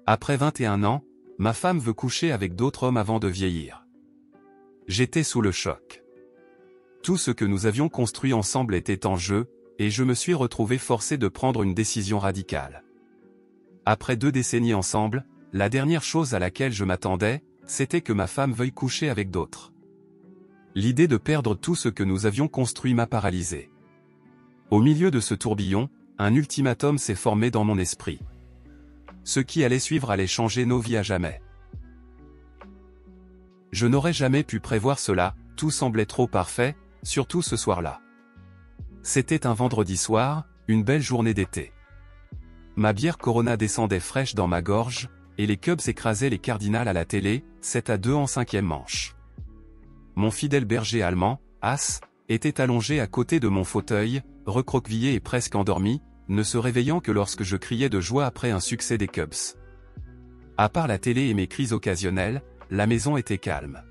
Après 21 ans, ma femme veut coucher avec d'autres hommes avant de vieillir. J'étais sous le choc. Tout ce que nous avions construit ensemble était en jeu, et je me suis retrouvé forcé de prendre une décision radicale. Après 2 décennies ensemble, la dernière chose à laquelle je m'attendais, c'était que ma femme veuille coucher avec d'autres. L'idée de perdre tout ce que nous avions construit m'a paralysé. Au milieu de ce tourbillon, un ultimatum s'est formé dans mon esprit. Ce qui allait suivre allait changer nos vies à jamais. Je n'aurais jamais pu prévoir cela, tout semblait trop parfait, surtout ce soir-là. C'était un vendredi soir, une belle journée d'été. Ma bière Corona descendait fraîche dans ma gorge, et les Cubs écrasaient les Cardinals à la télé, 7-2 en 5e manche. Mon fidèle berger allemand, As, était allongé à côté de mon fauteuil, recroquevillé et presque endormi, ne se réveillant que lorsque je criais de joie après un succès des Cubs. À part la télé et mes crises occasionnelles, la maison était calme.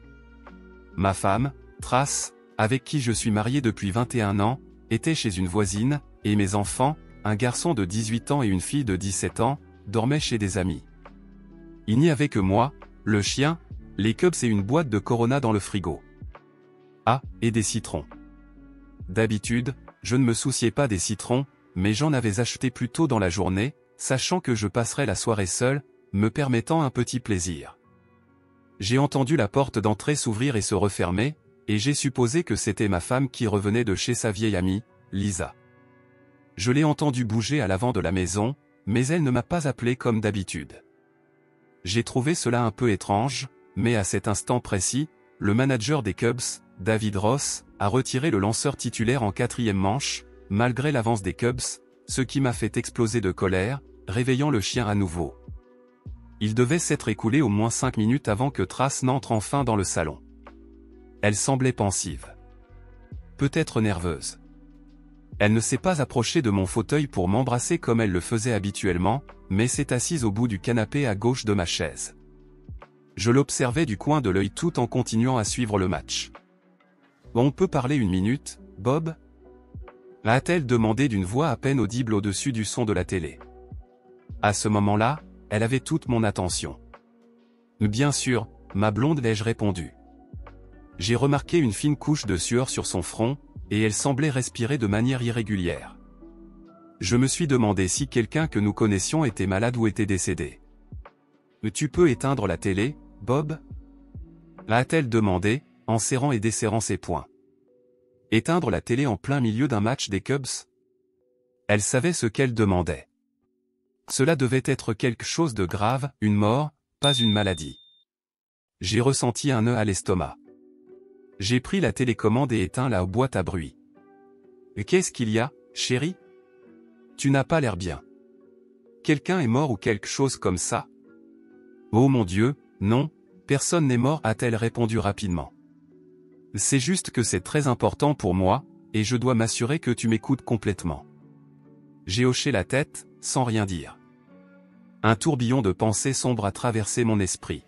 Ma femme, Trace, avec qui je suis marié depuis 21 ans, était chez une voisine, et mes enfants, un garçon de 18 ans et une fille de 17 ans, dormaient chez des amis. Il n'y avait que moi, le chien, les Cubs et une boîte de Corona dans le frigo. Ah, et des citrons. D'habitude, je ne me souciais pas des citrons, mais j'en avais acheté plus tôt dans la journée, sachant que je passerais la soirée seul, me permettant un petit plaisir. J'ai entendu la porte d'entrée s'ouvrir et se refermer, et j'ai supposé que c'était ma femme qui revenait de chez sa vieille amie, Lisa. Je l'ai entendue bouger à l'avant de la maison, mais elle ne m'a pas appelé comme d'habitude. J'ai trouvé cela un peu étrange, mais à cet instant précis, le manager des Cubs, David Ross, a retiré le lanceur titulaire en 4e manche, malgré l'avance des Cubs, ce qui m'a fait exploser de colère, réveillant le chien à nouveau. Il devait s'être écoulé au moins 5 minutes avant que Trace n'entre enfin dans le salon. Elle semblait pensive. Peut-être nerveuse. Elle ne s'est pas approchée de mon fauteuil pour m'embrasser comme elle le faisait habituellement, mais s'est assise au bout du canapé à gauche de ma chaise. Je l'observais du coin de l'œil tout en continuant à suivre le match. « On peut parler 1 minute, Bob ?» a-t-elle demandé d'une voix à peine audible au-dessus du son de la télé. À ce moment-là, elle avait toute mon attention. « Bien sûr, ma blonde, l'ai-je répondu. J'ai remarqué une fine couche de sueur sur son front, et elle semblait respirer de manière irrégulière. Je me suis demandé si quelqu'un que nous connaissions était malade ou était décédé. « Tu peux éteindre la télé, Bob ?» a-t-elle demandé, en serrant et desserrant ses poings. Éteindre la télé en plein milieu d'un match des Cubs? Elle savait ce qu'elle demandait. Cela devait être quelque chose de grave, une mort, pas une maladie. J'ai ressenti un nœud à l'estomac. J'ai pris la télécommande et éteint la boîte à bruit. « Qu'est-ce qu'il y a, chérie? Tu n'as pas l'air bien. Quelqu'un est mort ou quelque chose comme ça? » « Oh mon Dieu, non, personne n'est mort, a-t-elle répondu rapidement. « C'est juste que c'est très important pour moi, et je dois m'assurer que tu m'écoutes complètement. » J'ai hoché la tête, sans rien dire. Un tourbillon de pensées sombres a traversé mon esprit.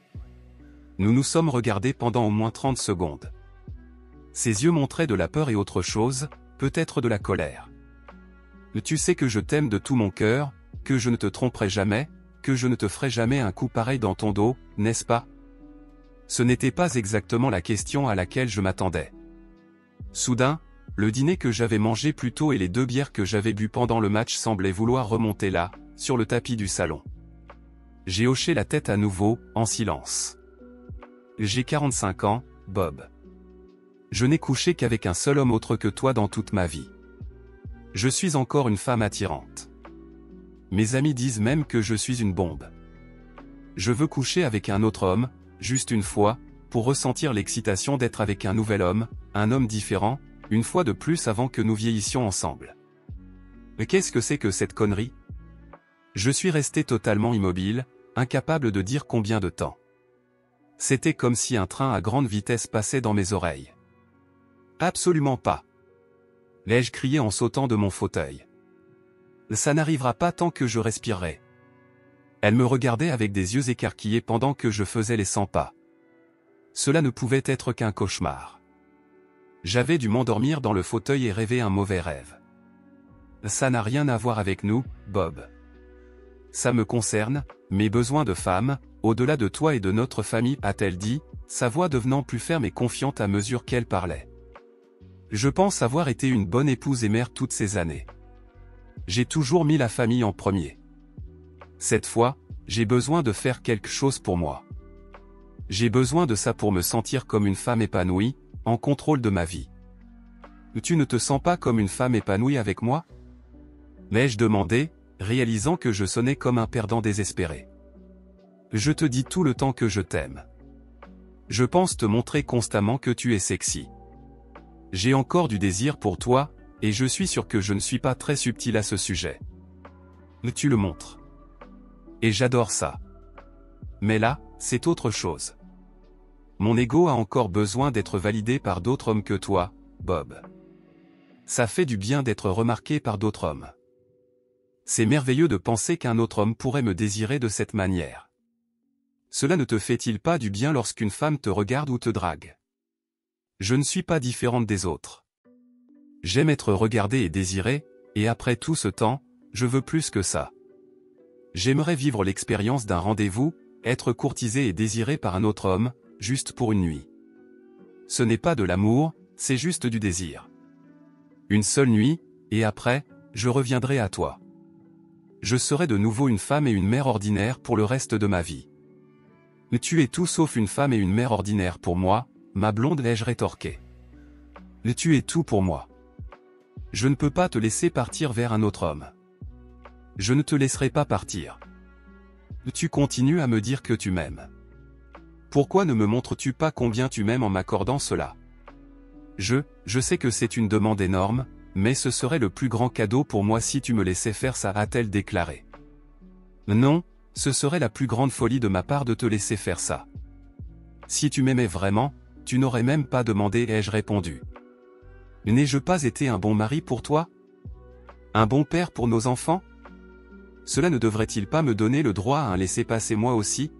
Nous nous sommes regardés pendant au moins 30 secondes. Ses yeux montraient de la peur et autre chose, peut-être de la colère. « Tu sais que je t'aime de tout mon cœur, que je ne te tromperai jamais, que je ne te ferai jamais un coup pareil dans ton dos, n'est-ce pas ?» Ce n'était pas exactement la question à laquelle je m'attendais. Soudain, le dîner que j'avais mangé plus tôt et les 2 bières que j'avais bues pendant le match semblaient vouloir remonter là, sur le tapis du salon. J'ai hoché la tête à nouveau, en silence. J'ai 45 ans, Bob. Je n'ai couché qu'avec un seul homme autre que toi dans toute ma vie. Je suis encore une femme attirante. Mes amis disent même que je suis une bombe. Je veux coucher avec un autre homme, juste une fois, pour ressentir l'excitation d'être avec un nouvel homme, un homme différent, une fois de plus avant que nous vieillissions ensemble. Mais qu'est-ce que c'est que cette connerie? Je suis resté totalement immobile, incapable de dire combien de temps. C'était comme si un train à grande vitesse passait dans mes oreilles. Absolument pas. L'ai-je crié en sautant de mon fauteuil. Ça n'arrivera pas tant que je respirerai. Elle me regardait avec des yeux écarquillés pendant que je faisais les 100 pas. Cela ne pouvait être qu'un cauchemar. J'avais dû m'endormir dans le fauteuil et rêver un mauvais rêve. Ça n'a rien à voir avec nous, Bob. Ça me concerne, mes besoins de femme, au-delà de toi et de notre famille, a-t-elle dit, sa voix devenant plus ferme et confiante à mesure qu'elle parlait. Je pense avoir été une bonne épouse et mère toutes ces années. J'ai toujours mis la famille en premier. Cette fois, j'ai besoin de faire quelque chose pour moi. J'ai besoin de ça pour me sentir comme une femme épanouie, en contrôle de ma vie. Tu ne te sens pas comme une femme épanouie avec moi? L'ai-je demandé, réalisant que je sonnais comme un perdant désespéré. Je te dis tout le temps que je t'aime. Je pense te montrer constamment que tu es sexy. J'ai encore du désir pour toi, et je suis sûr que je ne suis pas très subtil à ce sujet. Tu le montres. Et j'adore ça. Mais là, c'est autre chose. Mon ego a encore besoin d'être validé par d'autres hommes que toi, Bob. Ça fait du bien d'être remarqué par d'autres hommes. C'est merveilleux de penser qu'un autre homme pourrait me désirer de cette manière. Cela ne te fait-il pas du bien lorsqu'une femme te regarde ou te drague? Je ne suis pas différente des autres. J'aime être regardée et désirée, et après tout ce temps, je veux plus que ça. J'aimerais vivre l'expérience d'un rendez-vous, être courtisée et désirée par un autre homme, juste pour une nuit. Ce n'est pas de l'amour, c'est juste du désir. Une seule nuit, et après, je reviendrai à toi. Je serai de nouveau une femme et une mère ordinaire pour le reste de ma vie. Tu es tout sauf une femme et une mère ordinaire pour moi, ma blonde, ai-je rétorqué. Tu es tout pour moi. Je ne peux pas te laisser partir vers un autre homme. Je ne te laisserai pas partir. Tu continues à me dire que tu m'aimes. Pourquoi ne me montres-tu pas combien tu m'aimes en m'accordant cela? Je sais que c'est une demande énorme, mais ce serait le plus grand cadeau pour moi si tu me laissais faire ça, a-t-elle déclaré. Non, ce serait la plus grande folie de ma part de te laisser faire ça. Si tu m'aimais vraiment, tu n'aurais même pas demandé, ai-je répondu. N'ai-je pas été un bon mari pour toi? Un bon père pour nos enfants? Cela ne devrait-il pas me donner le droit à un laissez-passer moi aussi?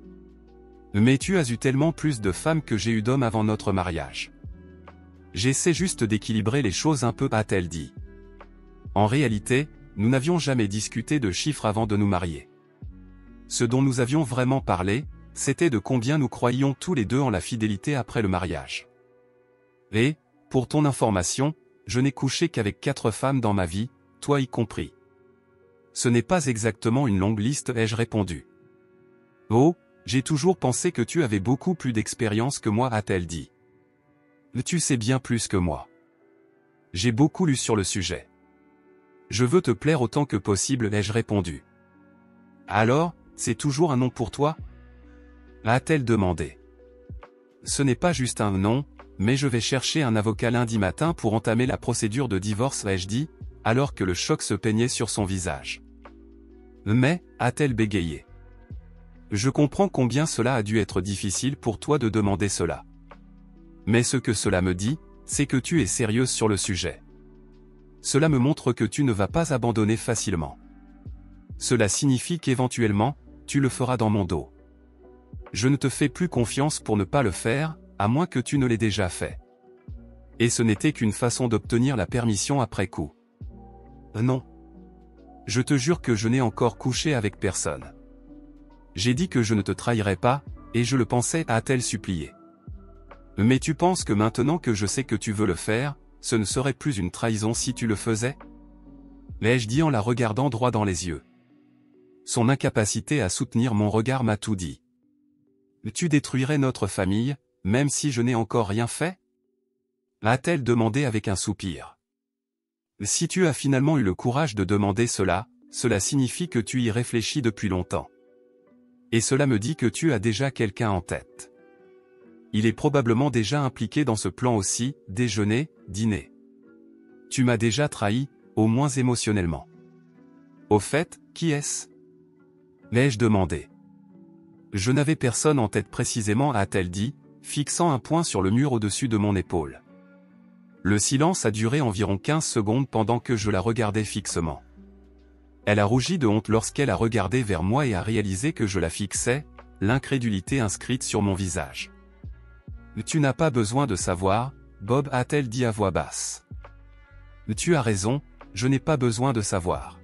Mais tu as eu tellement plus de femmes que j'ai eu d'hommes avant notre mariage. J'essaie juste d'équilibrer les choses un peu, a-t-elle dit. En réalité, nous n'avions jamais discuté de chiffres avant de nous marier. Ce dont nous avions vraiment parlé, c'était de combien nous croyions tous les deux en la fidélité après le mariage. Et, pour ton information, je n'ai couché qu'avec 4 femmes dans ma vie, toi y compris. Ce n'est pas exactement une longue liste, ai-je répondu. Oh, j'ai toujours pensé que tu avais beaucoup plus d'expérience que moi, a-t-elle dit. Tu sais bien plus que moi. J'ai beaucoup lu sur le sujet. Je veux te plaire autant que possible, ai-je répondu. Alors, c'est toujours un non pour toi? A-t-elle demandé. Ce n'est pas juste un non, mais je vais chercher un avocat lundi matin pour entamer la procédure de divorce, ai-je dit, alors que le choc se peignait sur son visage. Mais, a-t-elle bégayé. Je comprends combien cela a dû être difficile pour toi de demander cela. Mais ce que cela me dit, c'est que tu es sérieuse sur le sujet. Cela me montre que tu ne vas pas abandonner facilement. Cela signifie qu'éventuellement, tu le feras dans mon dos. Je ne te fais plus confiance pour ne pas le faire, à moins que tu ne l'aies déjà fait. Et ce n'était qu'une façon d'obtenir la permission après coup. Non. Je te jure que je n'ai encore couché avec personne. J'ai dit que je ne te trahirais pas, et je le pensais, a-t-elle supplié. Mais tu penses que maintenant que je sais que tu veux le faire, ce ne serait plus une trahison si tu le faisais? L'ai-je dit en la regardant droit dans les yeux. Son incapacité à soutenir mon regard m'a tout dit. Tu détruirais notre famille, même si je n'ai encore rien fait? A-t-elle demandé avec un soupir. Si tu as finalement eu le courage de demander cela, cela signifie que tu y réfléchis depuis longtemps. Et cela me dit que tu as déjà quelqu'un en tête. Il est probablement déjà impliqué dans ce plan aussi, déjeuner, dîner. Tu m'as déjà trahi, au moins émotionnellement. Au fait, qui est-ce? L'ai-je demandé. Je n'avais personne en tête précisément, a-t-elle dit, fixant un poing sur le mur au-dessus de mon épaule. Le silence a duré environ 15 secondes pendant que je la regardais fixement. Elle a rougi de honte lorsqu'elle a regardé vers moi et a réalisé que je la fixais, l'incrédulité inscrite sur mon visage. Tu n'as pas besoin de savoir, Bob, a-t-elle dit à voix basse. Tu as raison, je n'ai pas besoin de savoir.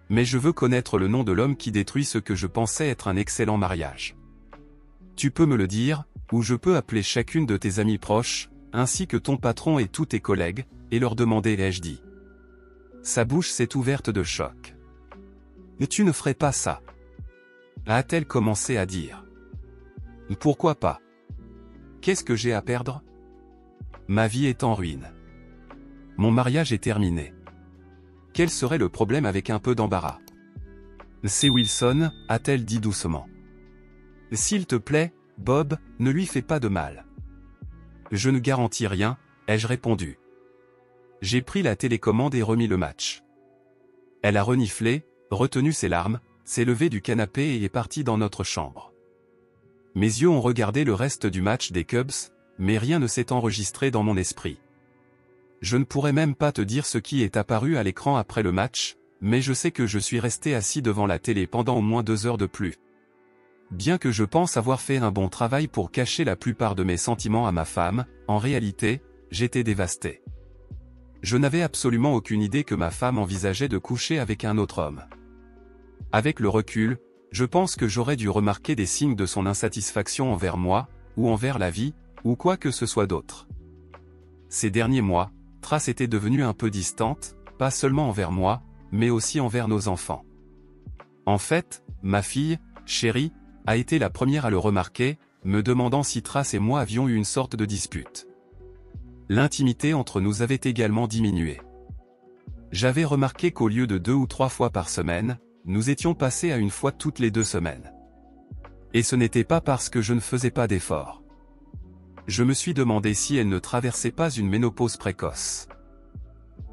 Mais je veux connaître le nom de l'homme qui détruit ce que je pensais être un excellent mariage. Tu peux me le dire, ou je peux appeler chacune de tes amies proches, ainsi que ton patron et tous tes collègues, et leur demander, ai-je dit. Sa bouche s'est ouverte de choc. Mais tu ne ferais pas ça. A-t-elle commencé à dire. Pourquoi pas? Qu'est-ce que j'ai à perdre? Ma vie est en ruine. Mon mariage est terminé. Quel serait le problème avec un peu d'embarras? C'est Wilson, a-t-elle dit doucement. S'il te plaît, Bob, ne lui fais pas de mal. Je ne garantis rien, ai-je répondu. J'ai pris la télécommande et remis le match. Elle a reniflé, retenu ses larmes, s'est levée du canapé et est partie dans notre chambre. Mes yeux ont regardé le reste du match des Cubs, mais rien ne s'est enregistré dans mon esprit. Je ne pourrais même pas te dire ce qui est apparu à l'écran après le match, mais je sais que je suis resté assis devant la télé pendant au moins 2 heures de plus. Bien que je pense avoir fait un bon travail pour cacher la plupart de mes sentiments à ma femme, en réalité, j'étais dévasté. Je n'avais absolument aucune idée que ma femme envisageait de coucher avec un autre homme. Avec le recul, je pense que j'aurais dû remarquer des signes de son insatisfaction envers moi, ou envers la vie, ou quoi que ce soit d'autre. Ces derniers mois, Trace était devenue un peu distante, pas seulement envers moi, mais aussi envers nos enfants. En fait, ma fille, Chérie, a été la première à le remarquer, me demandant si Trace et moi avions eu une sorte de dispute. L'intimité entre nous avait également diminué. J'avais remarqué qu'au lieu de 2 ou 3 fois par semaine, nous étions passés à 1 fois toutes les 2 semaines. Et ce n'était pas parce que je ne faisais pas d'efforts. Je me suis demandé si elle ne traversait pas une ménopause précoce.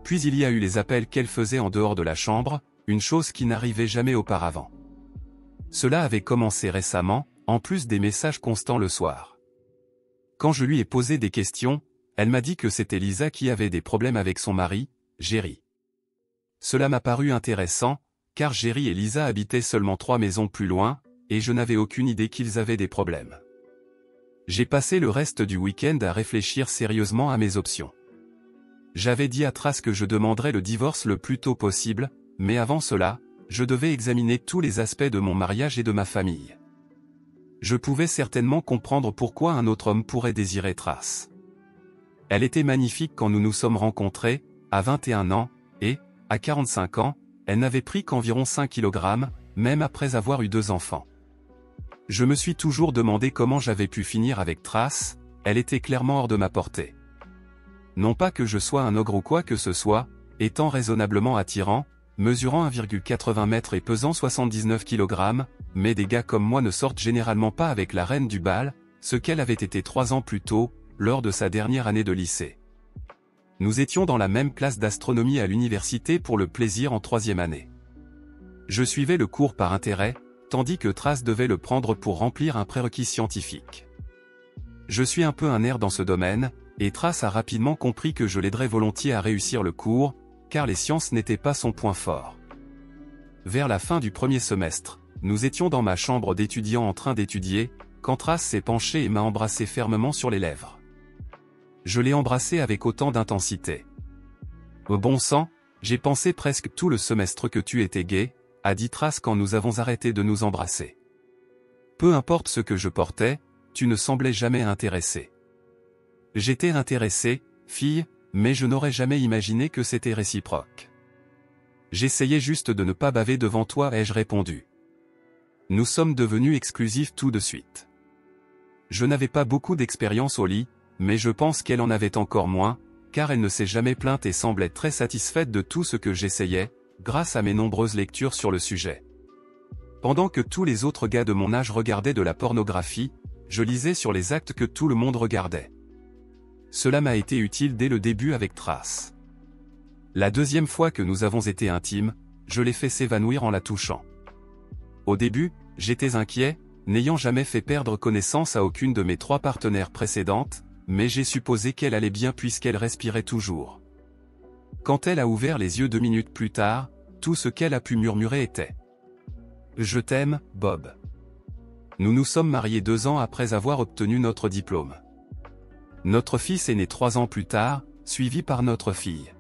Puis il y a eu les appels qu'elle faisait en dehors de la chambre, une chose qui n'arrivait jamais auparavant. Cela avait commencé récemment, en plus des messages constants le soir. Quand je lui ai posé des questions, elle m'a dit que c'était Lisa qui avait des problèmes avec son mari, Jerry. Cela m'a paru intéressant, car Jerry et Lisa habitaient seulement 3 maisons plus loin, et je n'avais aucune idée qu'ils avaient des problèmes. J'ai passé le reste du week-end à réfléchir sérieusement à mes options. J'avais dit à Trace que je demanderais le divorce le plus tôt possible, mais avant cela, je devais examiner tous les aspects de mon mariage et de ma famille. Je pouvais certainement comprendre pourquoi un autre homme pourrait désirer Trace. Elle était magnifique quand nous nous sommes rencontrés, à 21 ans, et, à 45 ans, elle n'avait pris qu'environ 5 kg, même après avoir eu 2 enfants. Je me suis toujours demandé comment j'avais pu finir avec Trace, elle était clairement hors de ma portée. Non pas que je sois un ogre ou quoi que ce soit, étant raisonnablement attirant, mesurant 1,80 m et pesant 79 kg, mais des gars comme moi ne sortent généralement pas avec la reine du bal, ce qu'elle avait été 3 ans plus tôt, lors de sa dernière année de lycée. Nous étions dans la même classe d'astronomie à l'université pour le plaisir en 3e année. Je suivais le cours par intérêt, tandis que Trace devait le prendre pour remplir un prérequis scientifique. Je suis un peu un nerd dans ce domaine, et Trace a rapidement compris que je l'aiderais volontiers à réussir le cours, car les sciences n'étaient pas son point fort. Vers la fin du 1er semestre, nous étions dans ma chambre d'étudiant en train d'étudier, quand Trace s'est penchée et m'a embrassé fermement sur les lèvres. Je l'ai embrassé avec autant d'intensité. Au bon sang, j'ai pensé presque tout le semestre que tu étais gay, a dit Trace quand nous avons arrêté de nous embrasser. Peu importe ce que je portais, tu ne semblais jamais intéressée. J'étais intéressé, fille, mais je n'aurais jamais imaginé que c'était réciproque. J'essayais juste de ne pas baver devant toi, ai-je répondu. Nous sommes devenus exclusifs tout de suite. Je n'avais pas beaucoup d'expérience au lit, mais je pense qu'elle en avait encore moins, car elle ne s'est jamais plainte et semblait très satisfaite de tout ce que j'essayais, grâce à mes nombreuses lectures sur le sujet. Pendant que tous les autres gars de mon âge regardaient de la pornographie, je lisais sur les actes que tout le monde regardait. Cela m'a été utile dès le début avec Trace. La 2e fois que nous avons été intimes, je l'ai fait s'évanouir en la touchant. Au début, j'étais inquiet, n'ayant jamais fait perdre connaissance à aucune de mes 3 partenaires précédentes, mais j'ai supposé qu'elle allait bien puisqu'elle respirait toujours. Quand elle a ouvert les yeux 2 minutes plus tard, tout ce qu'elle a pu murmurer était « Je t'aime, Bob ». Nous nous sommes mariés 2 ans après avoir obtenu notre diplôme. Notre fils est né 3 ans plus tard, suivi par notre fille.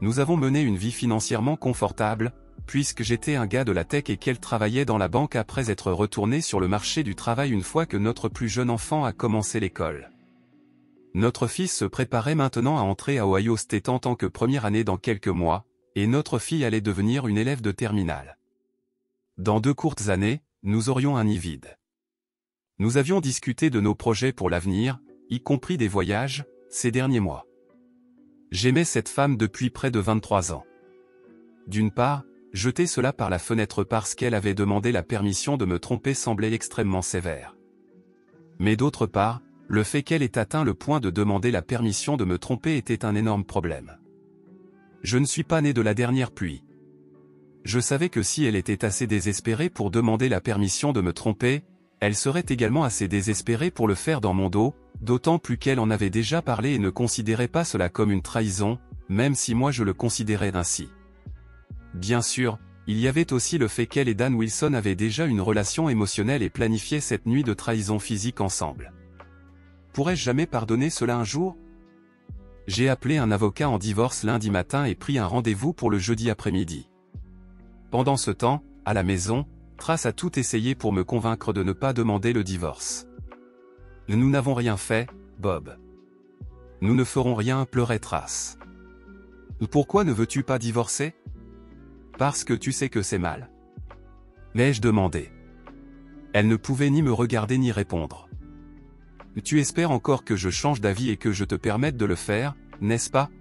Nous avons mené une vie financièrement confortable, puisque j'étais un gars de la tech et qu'elle travaillait dans la banque après être retournée sur le marché du travail une fois que notre plus jeune enfant a commencé l'école. Notre fils se préparait maintenant à entrer à Ohio State en tant que première année dans quelques mois, et notre fille allait devenir une élève de terminale. Dans 2 courtes années, nous aurions un nid vide. Nous avions discuté de nos projets pour l'avenir, y compris des voyages, ces derniers mois. J'aimais cette femme depuis près de 23 ans. D'une part, jeter cela par la fenêtre parce qu'elle avait demandé la permission de me tromper semblait extrêmement sévère. Mais d'autre part, le fait qu'elle ait atteint le point de demander la permission de me tromper était un énorme problème. Je ne suis pas né de la dernière pluie. Je savais que si elle était assez désespérée pour demander la permission de me tromper, elle serait également assez désespérée pour le faire dans mon dos, d'autant plus qu'elle en avait déjà parlé et ne considérait pas cela comme une trahison, même si moi je le considérais ainsi. Bien sûr, il y avait aussi le fait qu'elle et Dan Wilson avaient déjà une relation émotionnelle et planifiaient cette nuit de trahison physique ensemble. Pourrais-je jamais pardonner cela un jour? J'ai appelé un avocat en divorce lundi matin et pris un rendez-vous pour le jeudi après-midi. Pendant ce temps, à la maison, Trace a tout essayé pour me convaincre de ne pas demander le divorce. Nous n'avons rien fait, Bob. Nous ne ferons rien, pleurait Trace. Pourquoi ne veux-tu pas divorcer? Parce que tu sais que c'est mal. L'ai-je demandé. Elle ne pouvait ni me regarder ni répondre. Tu espères encore que je change d'avis et que je te permette de le faire, n'est-ce pas?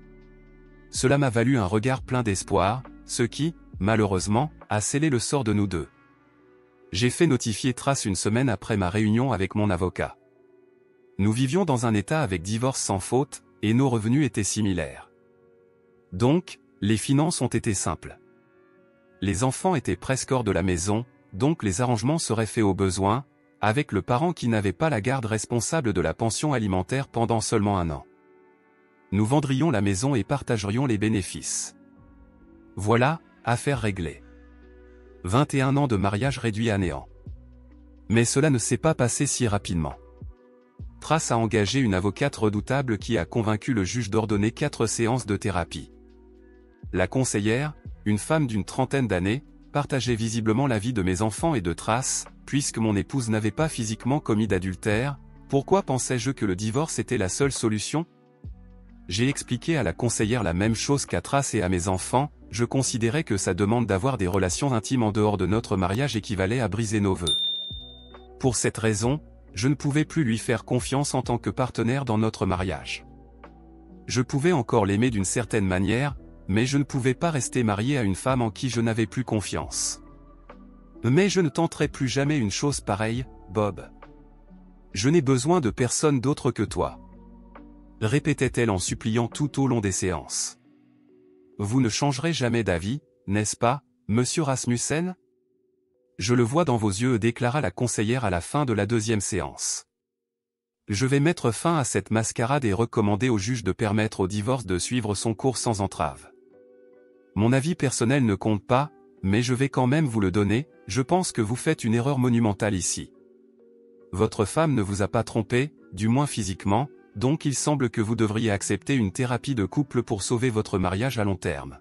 Cela m'a valu un regard plein d'espoir, ce qui, malheureusement, a scellé le sort de nous deux. J'ai fait notifier Trace une semaine après ma réunion avec mon avocat. Nous vivions dans un état avec divorce sans faute, et nos revenus étaient similaires. Donc, les finances ont été simples. Les enfants étaient presque hors de la maison, donc les arrangements seraient faits au besoin, avec le parent qui n'avait pas la garde responsable de la pension alimentaire pendant seulement 1 an. Nous vendrions la maison et partagerions les bénéfices. Voilà, affaire réglée. 21 ans de mariage réduit à néant. Mais cela ne s'est pas passé si rapidement. Trace a engagé une avocate redoutable qui a convaincu le juge d'ordonner 4 séances de thérapie. La conseillère, une femme d'une trentaine d'années, partageait visiblement la vie de mes enfants et de Trace, puisque mon épouse n'avait pas physiquement commis d'adultère. Pourquoi pensais-je que le divorce était la seule solution? J'ai expliqué à la conseillère la même chose qu'à Trace et à mes enfants. Je considérais que sa demande d'avoir des relations intimes en dehors de notre mariage équivalait à briser nos vœux. Pour cette raison, je ne pouvais plus lui faire confiance en tant que partenaire dans notre mariage. Je pouvais encore l'aimer d'une certaine manière, mais je ne pouvais pas rester marié à une femme en qui je n'avais plus confiance. Mais je ne tenterai plus jamais une chose pareille, Bob. Je n'ai besoin de personne d'autre que toi. Répétait-elle en suppliant tout au long des séances. Vous ne changerez jamais d'avis, n'est-ce pas, monsieur Rasmussen? Je le vois dans vos yeux, déclara la conseillère à la fin de la 2e séance. Je vais mettre fin à cette mascarade et recommander au juge de permettre au divorce de suivre son cours sans entrave. Mon avis personnel ne compte pas, mais je vais quand même vous le donner, je pense que vous faites une erreur monumentale ici. Votre femme ne vous a pas trompé, du moins physiquement, donc il semble que vous devriez accepter une thérapie de couple pour sauver votre mariage à long terme.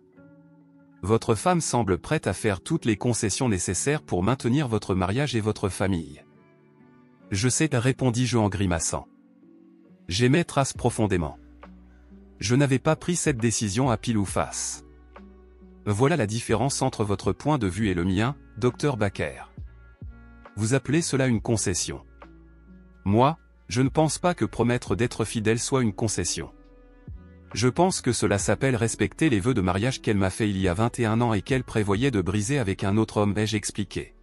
Votre femme semble prête à faire toutes les concessions nécessaires pour maintenir votre mariage et votre famille. Je sais, répondis-je en grimaçant. J'aimais Trace profondément. Je n'avais pas pris cette décision à pile ou face. Voilà la différence entre votre point de vue et le mien, Dr Baker. Vous appelez cela une concession. Moi, je ne pense pas que promettre d'être fidèle soit une concession. Je pense que cela s'appelle respecter les vœux de mariage qu'elle m'a fait il y a 21 ans et qu'elle prévoyait de briser avec un autre homme, ai-je expliqué.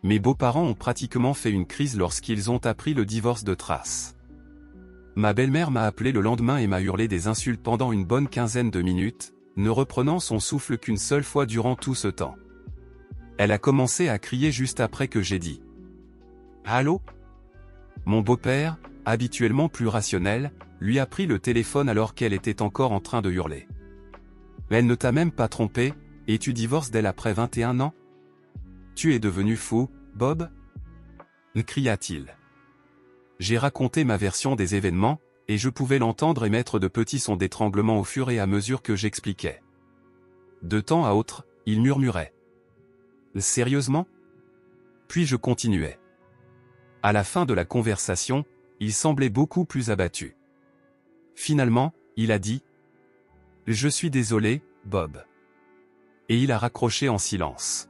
Mes beaux-parents ont pratiquement fait une crise lorsqu'ils ont appris le divorce de Trace. Ma belle-mère m'a appelé le lendemain et m'a hurlé des insultes pendant une bonne quinzaine de minutes, ne reprenant son souffle qu'une seule fois durant tout ce temps. Elle a commencé à crier juste après que j'ai dit « Allô ?» Mon beau-père, habituellement plus rationnel, lui a pris le téléphone alors qu'elle était encore en train de hurler. « Elle ne t'a même pas trompé, et tu divorces d'elle après 21 ans? Tu es devenu fou, Bob ?» cria-t-il. J'ai raconté ma version des événements, et je pouvais l'entendre émettre de petits sons d'étranglement au fur et à mesure que j'expliquais. De temps à autre, il murmurait. Sérieusement? Puis je continuais. À la fin de la conversation, il semblait beaucoup plus abattu. Finalement, il a dit « Je suis désolé, Bob. » Et il a raccroché en silence.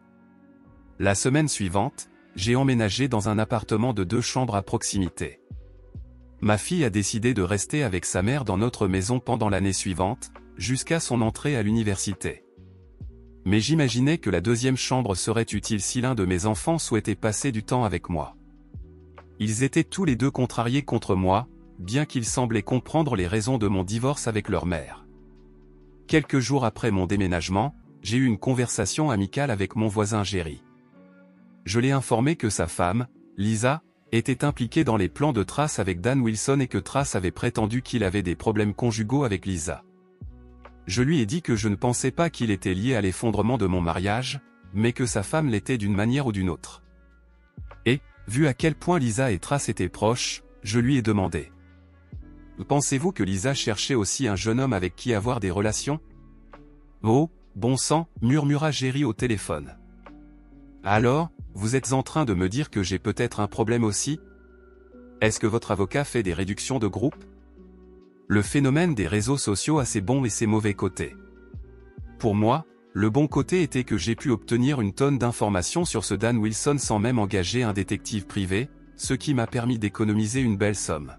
La semaine suivante, j'ai emménagé dans un appartement de 2 chambres à proximité. Ma fille a décidé de rester avec sa mère dans notre maison pendant l'année suivante, jusqu'à son entrée à l'université. Mais j'imaginais que la 2e chambre serait utile si l'un de mes enfants souhaitait passer du temps avec moi. Ils étaient tous les 2 contrariés contre moi, bien qu'ils semblaient comprendre les raisons de mon divorce avec leur mère. Quelques jours après mon déménagement, j'ai eu une conversation amicale avec mon voisin Jerry. Je l'ai informé que sa femme, Lisa, était impliquée dans les plans de Trace avec Dan Wilson et que Trace avait prétendu qu'il avait des problèmes conjugaux avec Lisa. Je lui ai dit que je ne pensais pas qu'il était lié à l'effondrement de mon mariage, mais que sa femme l'était d'une manière ou d'une autre. Et, vu à quel point Lisa et Trace étaient proches, je lui ai demandé. Pensez-vous que Lisa cherchait aussi un jeune homme avec qui avoir des relations? Oh, bon sang, murmura Jerry au téléphone. Alors, vous êtes en train de me dire que j'ai peut-être un problème aussi? Est-ce que votre avocat fait des réductions de groupe? Le phénomène des réseaux sociaux a ses bons et ses mauvais côtés. Pour moi, le bon côté était que j'ai pu obtenir une tonne d'informations sur ce Dan Wilson sans même engager un détective privé, ce qui m'a permis d'économiser une belle somme.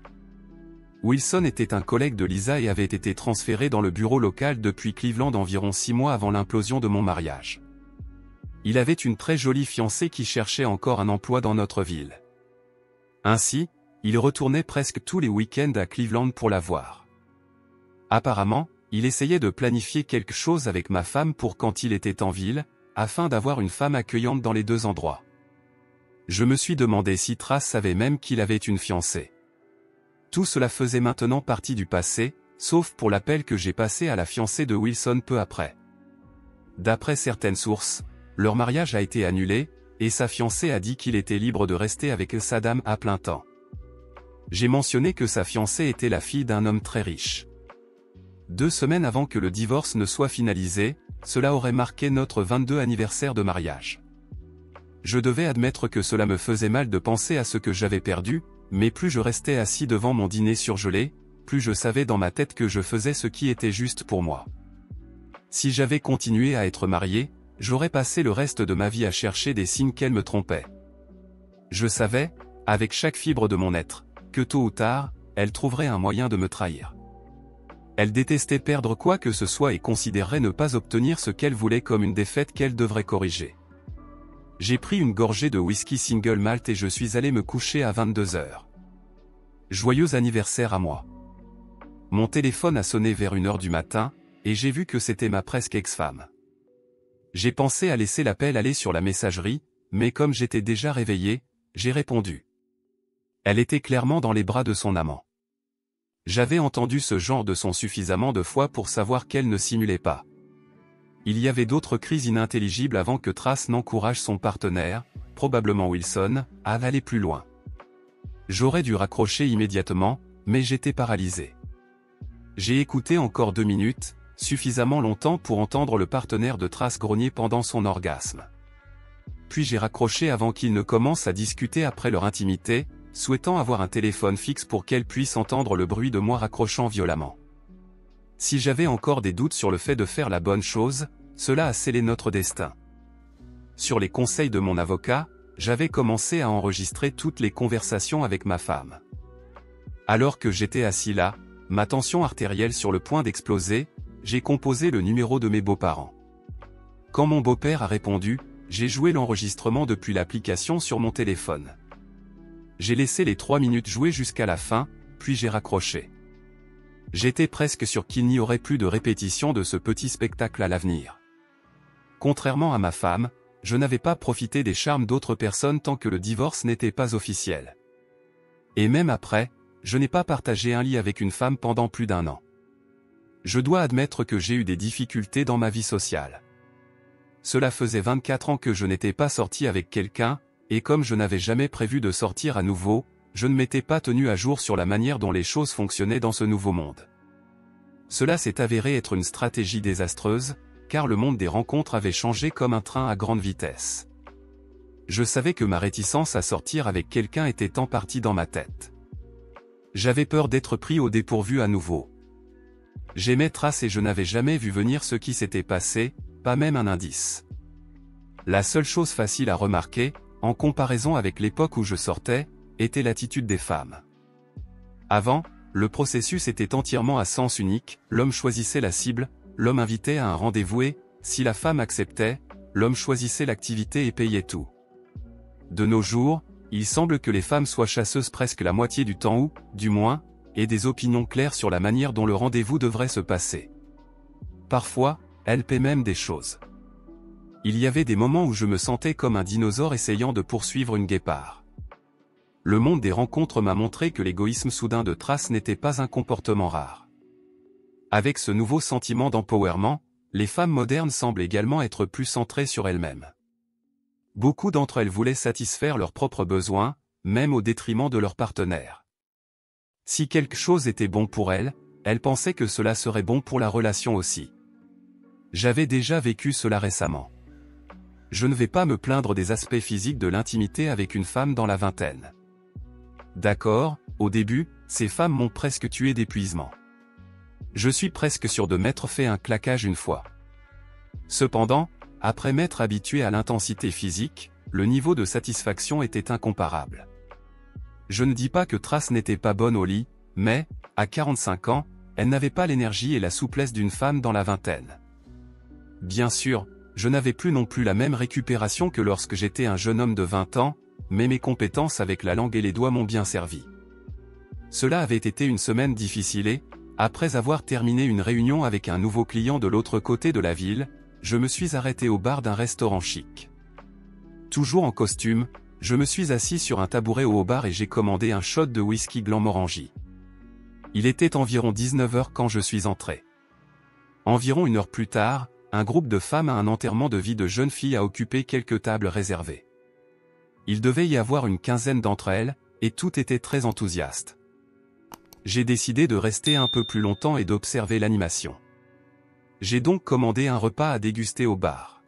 Wilson était un collègue de Lisa et avait été transféré dans le bureau local depuis Cleveland environ 6 mois avant l'implosion de mon mariage. Il avait une très jolie fiancée qui cherchait encore un emploi dans notre ville. Ainsi, il retournait presque tous les week-ends à Cleveland pour la voir. Apparemment, il essayait de planifier quelque chose avec ma femme pour quand il était en ville, afin d'avoir une femme accueillante dans les 2 endroits. Je me suis demandé si Trace savait même qu'il avait une fiancée. Tout cela faisait maintenant partie du passé, sauf pour l'appel que j'ai passé à la fiancée de Wilson peu après. D'après certaines sources, leur mariage a été annulé, et sa fiancée a dit qu'il était libre de rester avec Saddam à plein temps. J'ai mentionné que sa fiancée était la fille d'un homme très riche. 2 semaines avant que le divorce ne soit finalisé, cela aurait marqué notre 22e anniversaire de mariage. Je devais admettre que cela me faisait mal de penser à ce que j'avais perdu, mais plus je restais assis devant mon dîner surgelé, plus je savais dans ma tête que je faisais ce qui était juste pour moi. Si j'avais continué à être marié, j'aurais passé le reste de ma vie à chercher des signes qu'elle me trompait. Je savais, avec chaque fibre de mon être, que tôt ou tard, elle trouverait un moyen de me trahir. Elle détestait perdre quoi que ce soit et considérerait ne pas obtenir ce qu'elle voulait comme une défaite qu'elle devrait corriger. J'ai pris une gorgée de whisky single malt et je suis allé me coucher à 22h. Joyeux anniversaire à moi. Mon téléphone a sonné vers 1h du matin, et j'ai vu que c'était ma presque ex-femme. J'ai pensé à laisser l'appel aller sur la messagerie, mais comme j'étais déjà réveillé, j'ai répondu. Elle était clairement dans les bras de son amant. J'avais entendu ce genre de son suffisamment de fois pour savoir qu'elle ne simulait pas. Il y avait d'autres crises inintelligibles avant que Trace n'encourage son partenaire, probablement Wilson, à aller plus loin. J'aurais dû raccrocher immédiatement, mais j'étais paralysé. J'ai écouté encore 2 minutes, suffisamment longtemps pour entendre le partenaire de Trace grogner pendant son orgasme. Puis j'ai raccroché avant qu'ils ne commencent à discuter après leur intimité, souhaitant avoir un téléphone fixe pour qu'elle puisse entendre le bruit de moi raccrochant violemment. Si j'avais encore des doutes sur le fait de faire la bonne chose, cela a scellé notre destin. Sur les conseils de mon avocat, j'avais commencé à enregistrer toutes les conversations avec ma femme. Alors que j'étais assis là, ma tension artérielle sur le point d'exploser, j'ai composé le numéro de mes beaux-parents. Quand mon beau-père a répondu, j'ai joué l'enregistrement depuis l'application sur mon téléphone. J'ai laissé les 3 minutes jouer jusqu'à la fin, puis j'ai raccroché. J'étais presque sûr qu'il n'y aurait plus de répétition de ce petit spectacle à l'avenir. Contrairement à ma femme, je n'avais pas profité des charmes d'autres personnes tant que le divorce n'était pas officiel. Et même après, je n'ai pas partagé un lit avec une femme pendant plus d'1 an. Je dois admettre que j'ai eu des difficultés dans ma vie sociale. Cela faisait 24 ans que je n'étais pas sorti avec quelqu'un, et comme je n'avais jamais prévu de sortir à nouveau, je ne m'étais pas tenu à jour sur la manière dont les choses fonctionnaient dans ce nouveau monde. Cela s'est avéré être une stratégie désastreuse, car le monde des rencontres avait changé comme un train à grande vitesse. Je savais que ma réticence à sortir avec quelqu'un était en partie dans ma tête. J'avais peur d'être pris au dépourvu à nouveau. J'aimais Trace et je n'avais jamais vu venir ce qui s'était passé, pas même un indice. La seule chose facile à remarquer, en comparaison avec l'époque où je sortais, était l'attitude des femmes. Avant, le processus était entièrement à sens unique, l'homme choisissait la cible, l'homme invitait à un rendez-vous et, si la femme acceptait, l'homme choisissait l'activité et payait tout. De nos jours, il semble que les femmes soient chasseuses presque la moitié du temps ou, du moins, aient des opinions claires sur la manière dont le rendez-vous devrait se passer. Parfois, elles paient même des choses. Il y avait des moments où je me sentais comme un dinosaure essayant de poursuivre une guépard. Le monde des rencontres m'a montré que l'égoïsme soudain de Trace n'était pas un comportement rare. Avec ce nouveau sentiment d'empowerment, les femmes modernes semblent également être plus centrées sur elles-mêmes. Beaucoup d'entre elles voulaient satisfaire leurs propres besoins, même au détriment de leur partenaire. Si quelque chose était bon pour elles, elles pensaient que cela serait bon pour la relation aussi. J'avais déjà vécu cela récemment. Je ne vais pas me plaindre des aspects physiques de l'intimité avec une femme dans la vingtaine. D'accord, au début, ces femmes m'ont presque tué d'épuisement. Je suis presque sûr de m'être fait un claquage une fois. Cependant, après m'être habitué à l'intensité physique, le niveau de satisfaction était incomparable. Je ne dis pas que Trace n'était pas bonne au lit, mais, à 45 ans, elle n'avait pas l'énergie et la souplesse d'une femme dans la vingtaine. Bien sûr, je n'avais plus non plus la même récupération que lorsque j'étais un jeune homme de 20 ans, mais mes compétences avec la langue et les doigts m'ont bien servi. Cela avait été une semaine difficile et, après avoir terminé une réunion avec un nouveau client de l'autre côté de la ville, je me suis arrêté au bar d'un restaurant chic. Toujours en costume, je me suis assis sur un tabouret au bar et j'ai commandé un shot de whisky Glenmorangie. Il était environ 19h quand je suis entré. Environ une heure plus tard, un groupe de femmes à un enterrement de vie de jeune fille a occupé quelques tables réservées. Il devait y avoir une quinzaine d'entre elles, et tout était très enthousiaste. J'ai décidé de rester un peu plus longtemps et d'observer l'animation. J'ai donc commandé un repas à déguster au bar.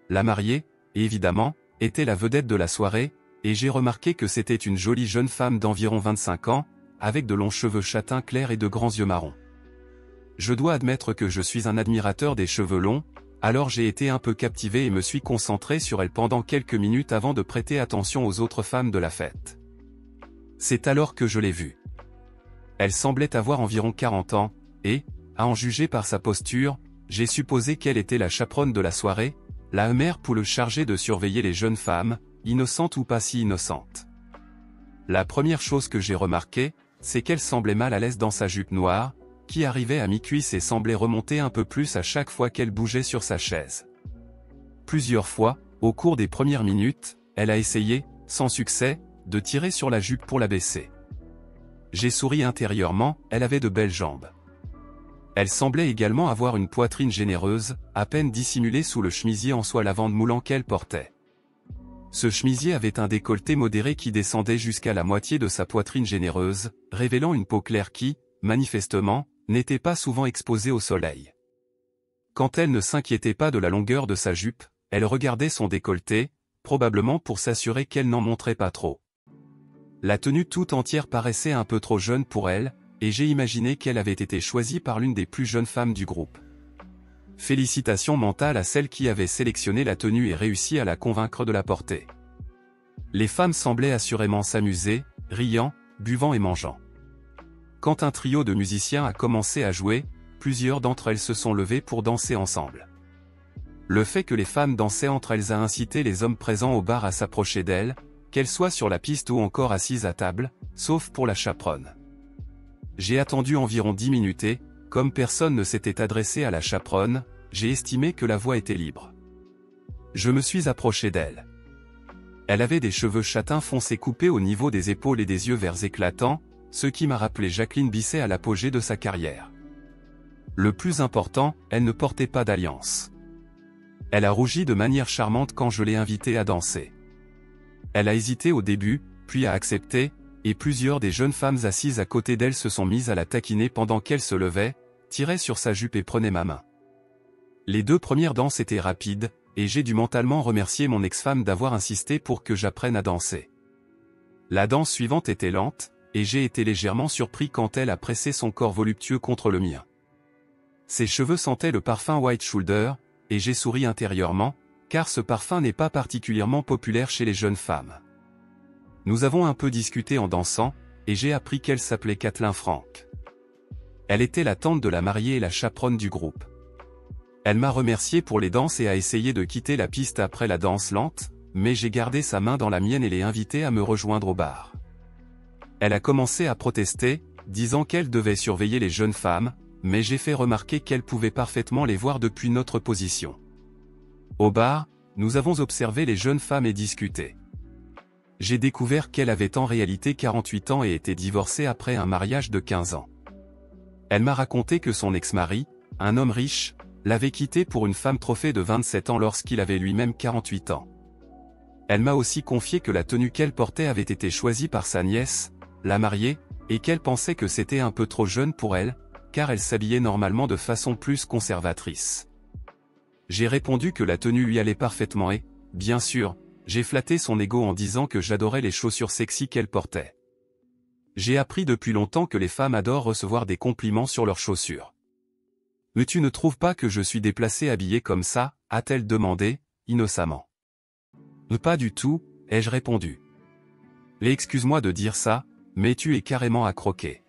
La mariée, évidemment, était la vedette de la soirée, et j'ai remarqué que c'était une jolie jeune femme d'environ 25 ans, avec de longs cheveux châtains clairs et de grands yeux marrons. Je dois admettre que je suis un admirateur des cheveux longs, alors j'ai été un peu captivé et me suis concentré sur elle pendant quelques minutes avant de prêter attention aux autres femmes de la fête. C'est alors que je l'ai vue. Elle semblait avoir environ 40 ans, et, à en juger par sa posture, j'ai supposé qu'elle était la chaperonne de la soirée, la mère poule chargée de surveiller les jeunes femmes, innocentes ou pas si innocentes. La première chose que j'ai remarquée, c'est qu'elle semblait mal à l'aise dans sa jupe noire, qui arrivait à mi-cuisse et semblait remonter un peu plus à chaque fois qu'elle bougeait sur sa chaise. Plusieurs fois, au cours des premières minutes, elle a essayé, sans succès, de tirer sur la jupe pour la baisser. J'ai souri intérieurement, elle avait de belles jambes. Elle semblait également avoir une poitrine généreuse, à peine dissimulée sous le chemisier en soie lavande moulant qu'elle portait. Ce chemisier avait un décolleté modéré qui descendait jusqu'à la moitié de sa poitrine généreuse, révélant une peau claire qui, manifestement, n'était pas souvent exposée au soleil. Quand elle ne s'inquiétait pas de la longueur de sa jupe, elle regardait son décolleté, probablement pour s'assurer qu'elle n'en montrait pas trop. La tenue tout entière paraissait un peu trop jeune pour elle, et j'ai imaginé qu'elle avait été choisie par l'une des plus jeunes femmes du groupe. Félicitations mentales à celle qui avait sélectionné la tenue et réussi à la convaincre de la porter. Les femmes semblaient assurément s'amuser, riant, buvant et mangeant. Quand un trio de musiciens a commencé à jouer, plusieurs d'entre elles se sont levées pour danser ensemble. Le fait que les femmes dansaient entre elles a incité les hommes présents au bar à s'approcher d'elles, qu'elles soient sur la piste ou encore assises à table, sauf pour la chaperonne. J'ai attendu environ 10 minutes et, comme personne ne s'était adressé à la chaperonne, j'ai estimé que la voie était libre. Je me suis approché d'elle. Elle avait des cheveux châtains foncés coupés au niveau des épaules et des yeux verts éclatants, ce qui m'a rappelé Jacqueline Bisset à l'apogée de sa carrière. Le plus important, elle ne portait pas d'alliance. Elle a rougi de manière charmante quand je l'ai invitée à danser. Elle a hésité au début, puis a accepté, et plusieurs des jeunes femmes assises à côté d'elle se sont mises à la taquiner pendant qu'elle se levait, tirait sur sa jupe et prenait ma main. Les 2 premières danses étaient rapides, et j'ai dû mentalement remercier mon ex-femme d'avoir insisté pour que j'apprenne à danser. La danse suivante était lente, et j'ai été légèrement surpris quand elle a pressé son corps voluptueux contre le mien. Ses cheveux sentaient le parfum White Shoulder, et j'ai souri intérieurement, car ce parfum n'est pas particulièrement populaire chez les jeunes femmes. Nous avons un peu discuté en dansant, et j'ai appris qu'elle s'appelait Kathleen Frank. Elle était la tante de la mariée et la chaperonne du groupe. Elle m'a remercié pour les danses et a essayé de quitter la piste après la danse lente, mais j'ai gardé sa main dans la mienne et l'ai invitée à me rejoindre au bar. Elle a commencé à protester, disant qu'elle devait surveiller les jeunes femmes, mais j'ai fait remarquer qu'elle pouvait parfaitement les voir depuis notre position. Au bar, nous avons observé les jeunes femmes et discuté. J'ai découvert qu'elle avait en réalité 48 ans et était divorcée après un mariage de 15 ans. Elle m'a raconté que son ex-mari, un homme riche, l'avait quittée pour une femme trophée de 27 ans lorsqu'il avait lui-même 48 ans. Elle m'a aussi confié que la tenue qu'elle portait avait été choisie par sa nièce, la mariée, et qu'elle pensait que c'était un peu trop jeune pour elle, car elle s'habillait normalement de façon plus conservatrice. J'ai répondu que la tenue lui allait parfaitement et, bien sûr, j'ai flatté son ego en disant que j'adorais les chaussures sexy qu'elle portait. J'ai appris depuis longtemps que les femmes adorent recevoir des compliments sur leurs chaussures. « Mais tu ne trouves pas que je suis déplacé habillé comme ça ?» a-t-elle demandé, innocemment. « Pas du tout », ai-je répondu. « Excuse-moi de dire ça, mais tu es carrément à croquer. »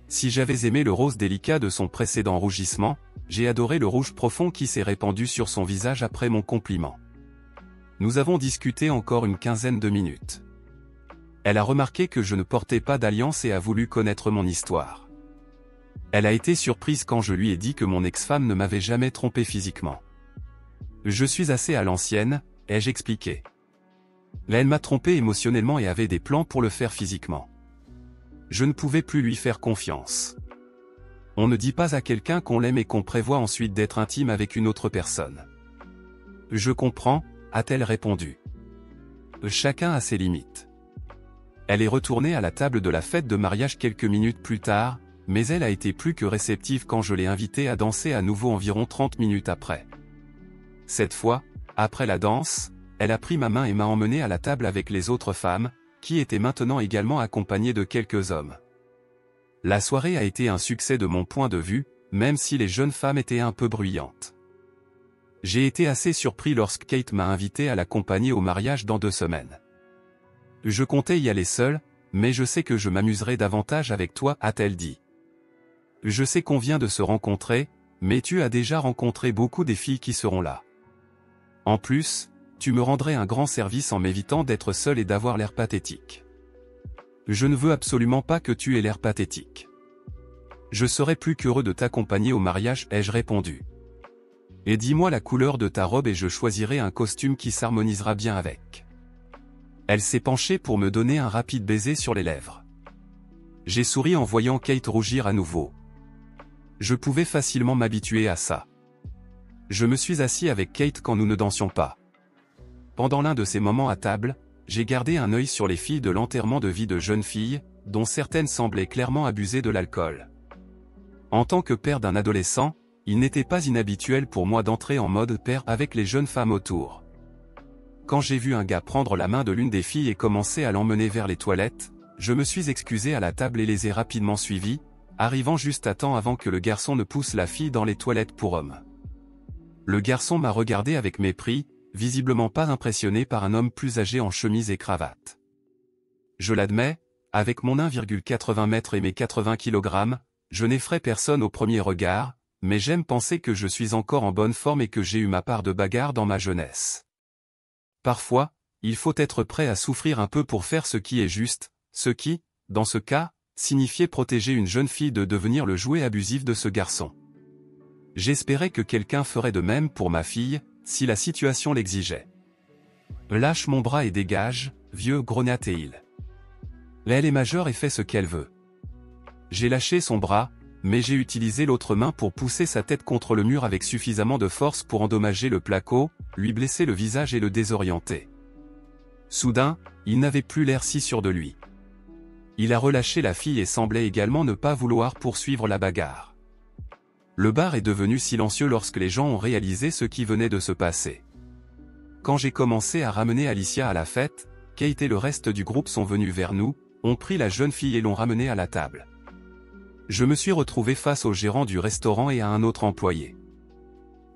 Si j'avais aimé le rose délicat de son précédent rougissement, j'ai adoré le rouge profond qui s'est répandu sur son visage après mon compliment. Nous avons discuté encore une quinzaine de minutes. Elle a remarqué que je ne portais pas d'alliance et a voulu connaître mon histoire. Elle a été surprise quand je lui ai dit que mon ex-femme ne m'avait jamais trompé physiquement. Je suis assez à l'ancienne, ai-je expliqué. Mais elle m'a trompé émotionnellement et avait des plans pour le faire physiquement. Je ne pouvais plus lui faire confiance. On ne dit pas à quelqu'un qu'on l'aime et qu'on prévoit ensuite d'être intime avec une autre personne. Je comprends, a-t-elle répondu. Chacun a ses limites. Elle est retournée à la table de la fête de mariage quelques minutes plus tard, mais elle a été plus que réceptive quand je l'ai invitée à danser à nouveau environ 30 minutes après. Cette fois, après la danse, elle a pris ma main et m'a emmené à la table avec les autres femmes, qui étaient maintenant également accompagnées de quelques hommes. La soirée a été un succès de mon point de vue, même si les jeunes femmes étaient un peu bruyantes. J'ai été assez surpris lorsque Kate m'a invité à l'accompagner au mariage dans 2 semaines. Je comptais y aller seul, mais je sais que je m'amuserai davantage avec toi, a-t-elle dit. Je sais qu'on vient de se rencontrer, mais tu as déjà rencontré beaucoup des filles qui seront là. En plus, tu me rendrais un grand service en m'évitant d'être seul et d'avoir l'air pathétique. Je ne veux absolument pas que tu aies l'air pathétique. Je serais plus qu'heureux de t'accompagner au mariage, ai-je répondu. Et dis-moi la couleur de ta robe et je choisirai un costume qui s'harmonisera bien avec. Elle s'est penchée pour me donner un rapide baiser sur les lèvres. J'ai souri en voyant Kate rougir à nouveau. Je pouvais facilement m'habituer à ça. Je me suis assis avec Kate quand nous ne dansions pas. Pendant l'un de ces moments à table, j'ai gardé un œil sur les filles de l'enterrement de vie de jeunes filles, dont certaines semblaient clairement abuser de l'alcool. En tant que père d'un adolescent, il n'était pas inhabituel pour moi d'entrer en mode père avec les jeunes femmes autour. Quand j'ai vu un gars prendre la main de l'une des filles et commencer à l'emmener vers les toilettes, je me suis excusé à la table et les ai rapidement suivis, arrivant juste à temps avant que le garçon ne pousse la fille dans les toilettes pour hommes. Le garçon m'a regardé avec mépris, visiblement pas impressionné par un homme plus âgé en chemise et cravate. Je l'admets, avec mon 1,80 m et mes 80 kg, je n'effraie personne au premier regard, mais j'aime penser que je suis encore en bonne forme et que j'ai eu ma part de bagarre dans ma jeunesse. Parfois, il faut être prêt à souffrir un peu pour faire ce qui est juste, ce qui, dans ce cas, signifiait protéger une jeune fille de devenir le jouet abusif de ce garçon. J'espérais que quelqu'un ferait de même pour ma fille, si la situation l'exigeait. Lâche mon bras et dégage, vieux grognatait-il. Elle est majeure et fait ce qu'elle veut. J'ai lâché son bras, mais j'ai utilisé l'autre main pour pousser sa tête contre le mur avec suffisamment de force pour endommager le placo, lui blesser le visage et le désorienter. Soudain, il n'avait plus l'air si sûr de lui. Il a relâché la fille et semblait également ne pas vouloir poursuivre la bagarre. Le bar est devenu silencieux lorsque les gens ont réalisé ce qui venait de se passer. Quand j'ai commencé à ramener Alicia à la fête, Kate et le reste du groupe sont venus vers nous, ont pris la jeune fille et l'ont ramenée à la table. Je me suis retrouvé face au gérant du restaurant et à un autre employé.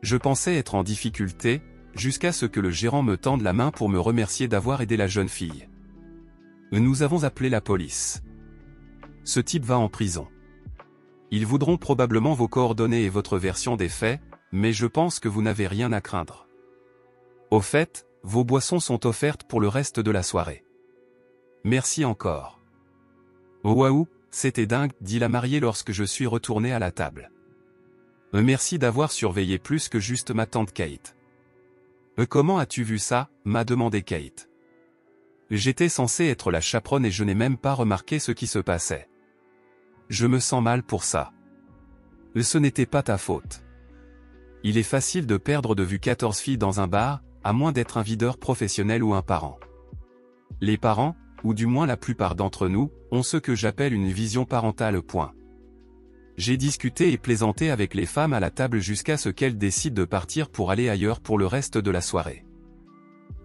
Je pensais être en difficulté, jusqu'à ce que le gérant me tende la main pour me remercier d'avoir aidé la jeune fille. Nous avons appelé la police. Ce type va en prison. Ils voudront probablement vos coordonnées et votre version des faits, mais je pense que vous n'avez rien à craindre. Au fait, vos boissons sont offertes pour le reste de la soirée. Merci encore. Waouh, c'était dingue, dit la mariée lorsque je suis retourné à la table. Merci d'avoir surveillé plus que juste ma tante Kate. Comment as-tu vu ça, m'a demandé Kate. J'étais censé être la chaperonne et je n'ai même pas remarqué ce qui se passait. Je me sens mal pour ça. Ce n'était pas ta faute. Il est facile de perdre de vue 14 filles dans un bar, à moins d'être un videur professionnel ou un parent. Les parents, ou du moins la plupart d'entre nous, ont ce que j'appelle une vision parentale. J'ai discuté et plaisanté avec les femmes à la table jusqu'à ce qu'elles décident de partir pour aller ailleurs pour le reste de la soirée.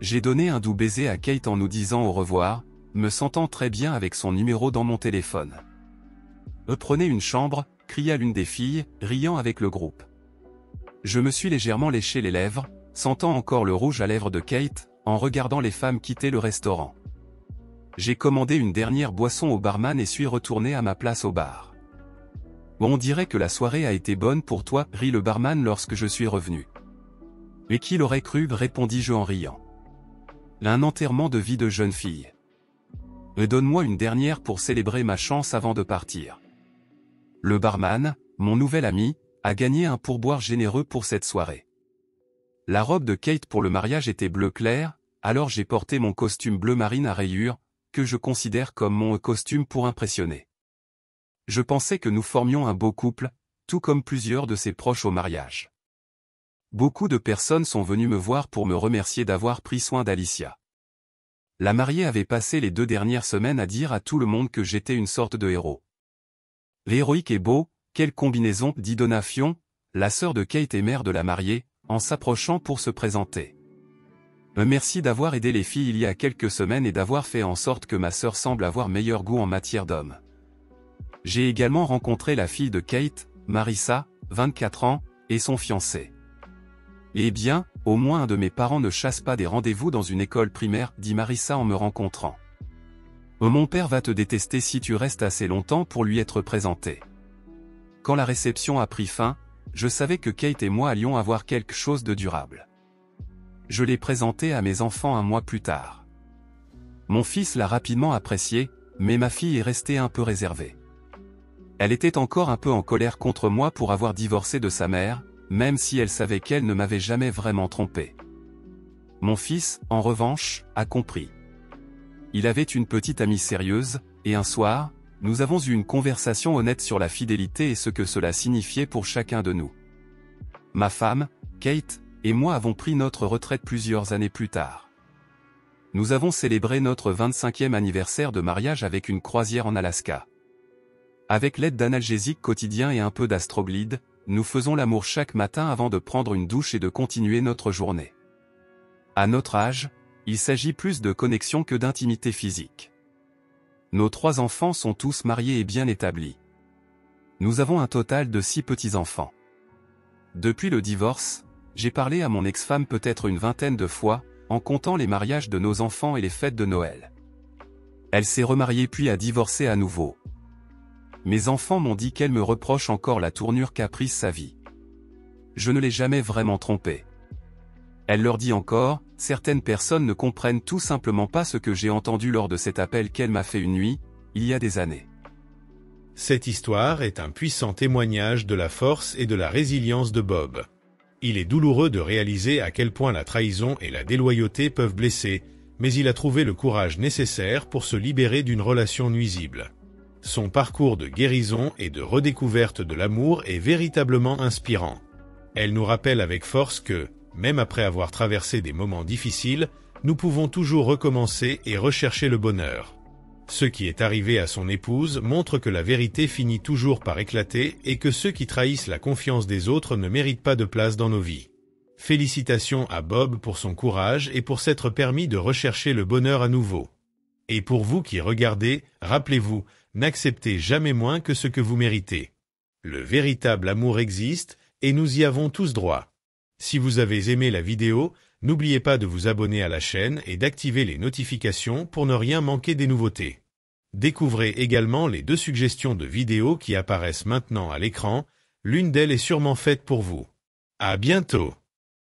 J'ai donné un doux baiser à Kate en nous disant au revoir, me sentant très bien avec son numéro dans mon téléphone. Prenez une chambre, cria l'une des filles, riant avec le groupe. Je me suis légèrement léché les lèvres, sentant encore le rouge à lèvres de Kate, en regardant les femmes quitter le restaurant. J'ai commandé une dernière boisson au barman et suis retourné à ma place au bar. On dirait que la soirée a été bonne pour toi, rit le barman lorsque je suis revenu. Et qui l'aurait cru, répondis-je en riant. Un enterrement de vie de jeune fille. Donne-moi une dernière pour célébrer ma chance avant de partir. Le barman, mon nouvel ami, a gagné un pourboire généreux pour cette soirée. La robe de Kate pour le mariage était bleu clair, alors j'ai porté mon costume bleu marine à rayures, que je considère comme mon costume pour impressionner. Je pensais que nous formions un beau couple, tout comme plusieurs de ses proches au mariage. Beaucoup de personnes sont venues me voir pour me remercier d'avoir pris soin d'Alicia. La mariée avait passé les 2 dernières semaines à dire à tout le monde que j'étais une sorte de héros. L'héroïque est beau, quelle combinaison, dit Donna Fion, la sœur de Kate et mère de la mariée, en s'approchant pour se présenter. Merci d'avoir aidé les filles il y a quelques semaines et d'avoir fait en sorte que ma sœur semble avoir meilleur goût en matière d'hommes. J'ai également rencontré la fille de Kate, Marissa, 24 ans, et son fiancé. Eh bien, au moins un de mes parents ne chasse pas des rendez-vous dans une école primaire, dit Marissa en me rencontrant. Mon père va te détester si tu restes assez longtemps pour lui être présenté. Quand la réception a pris fin, je savais que Kate et moi allions avoir quelque chose de durable. Je l'ai présenté à mes enfants un mois plus tard. Mon fils l'a rapidement apprécié, mais ma fille est restée un peu réservée. Elle était encore un peu en colère contre moi pour avoir divorcé de sa mère, même si elle savait qu'elle ne m'avait jamais vraiment trompé. Mon fils, en revanche, a compris. Il avait une petite amie sérieuse, et un soir, nous avons eu une conversation honnête sur la fidélité et ce que cela signifiait pour chacun de nous. Ma femme, Kate, et moi avons pris notre retraite plusieurs années plus tard. Nous avons célébré notre 25e anniversaire de mariage avec une croisière en Alaska. Avec l'aide d'analgésiques quotidiens et un peu d'astroglide, nous faisons l'amour chaque matin avant de prendre une douche et de continuer notre journée. À notre âge, il s'agit plus de connexion que d'intimité physique. Nos 3 enfants sont tous mariés et bien établis. Nous avons un total de 6 petits-enfants. Depuis le divorce, j'ai parlé à mon ex-femme peut-être une 20aine de fois, en comptant les mariages de nos enfants et les fêtes de Noël. Elle s'est remariée puis a divorcé à nouveau. Mes enfants m'ont dit qu'elle me reproche encore la tournure qu'a prise sa vie. Je ne l'ai jamais vraiment trompée. Elle leur dit encore, certaines personnes ne comprennent tout simplement pas ce que j'ai entendu lors de cet appel qu'elle m'a fait une nuit, il y a des années. Cette histoire est un puissant témoignage de la force et de la résilience de Bob. Il est douloureux de réaliser à quel point la trahison et la déloyauté peuvent blesser, mais il a trouvé le courage nécessaire pour se libérer d'une relation nuisible. Son parcours de guérison et de redécouverte de l'amour est véritablement inspirant. Elle nous rappelle avec force que, même après avoir traversé des moments difficiles, nous pouvons toujours recommencer et rechercher le bonheur. Ce qui est arrivé à son épouse montre que la vérité finit toujours par éclater et que ceux qui trahissent la confiance des autres ne méritent pas de place dans nos vies. Félicitations à Bob pour son courage et pour s'être permis de rechercher le bonheur à nouveau. Et pour vous qui regardez, rappelez-vous, n'acceptez jamais moins que ce que vous méritez. Le véritable amour existe et nous y avons tous droit. Si vous avez aimé la vidéo, n'oubliez pas de vous abonner à la chaîne et d'activer les notifications pour ne rien manquer des nouveautés. Découvrez également les 2 suggestions de vidéos qui apparaissent maintenant à l'écran, l'une d'elles est sûrement faite pour vous. À bientôt!